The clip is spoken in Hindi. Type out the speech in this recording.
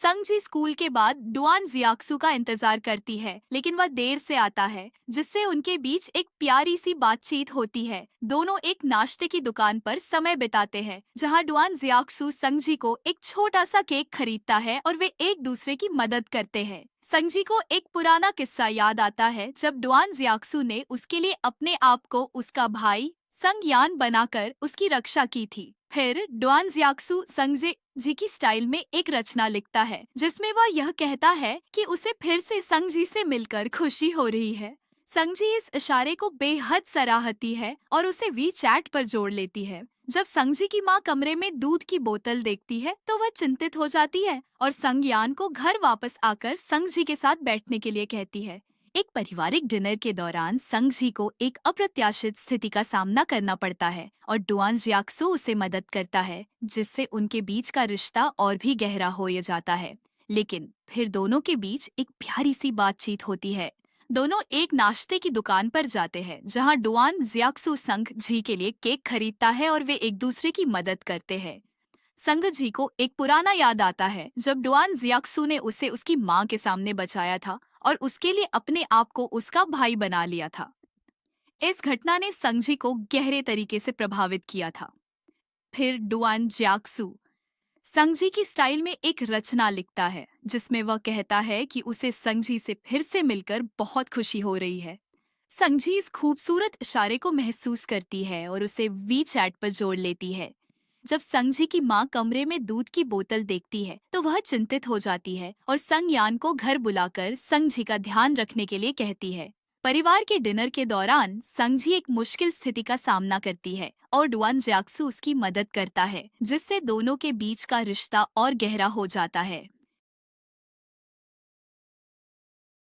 संगजी स्कूल के बाद डुआन जियाक्सू का इंतजार करती है, लेकिन वह देर से आता है, जिससे उनके बीच एक प्यारी सी बातचीत होती है। दोनों एक नाश्ते की दुकान पर समय बिताते हैं, जहां डुआन जियाक्सू संगजी को एक छोटा सा केक खरीदता है और वे एक दूसरे की मदद करते हैं। संगजी को एक पुराना किस्सा याद आता है, जब डुआन जियाक्सू ने उसके लिए अपने आप को उसका भाई संगयान बनाकर उसकी रक्षा की थी। फिर डुआन जियाक्सू संगजे जी की स्टाइल में एक रचना लिखता है, जिसमें वह यह कहता है कि उसे फिर से संगजी से मिलकर खुशी हो रही है। संगजी इस इशारे को बेहद सराहती है और उसे वी चैट पर जोड़ लेती है। जब संगजी की माँ कमरे में दूध की बोतल देखती है तो वह चिंतित हो जाती है और संगयान को घर वापस आकर संगजी के साथ बैठने के लिए कहती है। एक पारिवारिक डिनर के दौरान संगजी को एक अप्रत्याशित स्थिति का सामना करना पड़ता है और डुआन जियाक्सू उसे मदद करता है, जिससे उनके बीच का रिश्ता और भी गहरा हो जाता है। लेकिन फिर दोनों के बीच एक प्यारी सी बातचीत होती है। दोनों एक नाश्ते की दुकान पर जाते हैं, जहां डुआन जियाक्सू संग जी के लिए केक खरीदता है और वे एक दूसरे की मदद करते हैं। संग जी को एक पुराना याद आता है, जब डुआन जियाक्सू ने उसे उसकी माँ के सामने बचाया था और उसके लिए अपने आप को उसका भाई बना लिया था। इस घटना ने संगजी को गहरे तरीके से प्रभावित किया था। फिर डुआन जियाक्सू संगजी की स्टाइल में एक रचना लिखता है, जिसमें वह कहता है कि उसे संगजी से फिर से मिलकर बहुत खुशी हो रही है। संगजी इस खूबसूरत इशारे को महसूस करती है और उसे वी चैट पर जोड़ लेती है। जब संगजी की माँ कमरे में दूध की बोतल देखती है तो वह चिंतित हो जाती है और संगयान को घर बुलाकर संगजी का ध्यान रखने के लिए कहती है। परिवार के डिनर के दौरान संगजी एक मुश्किल स्थिति का सामना करती है और डुआन जियाक्सू उसकी मदद करता है, जिससे दोनों के बीच का रिश्ता और गहरा हो जाता है।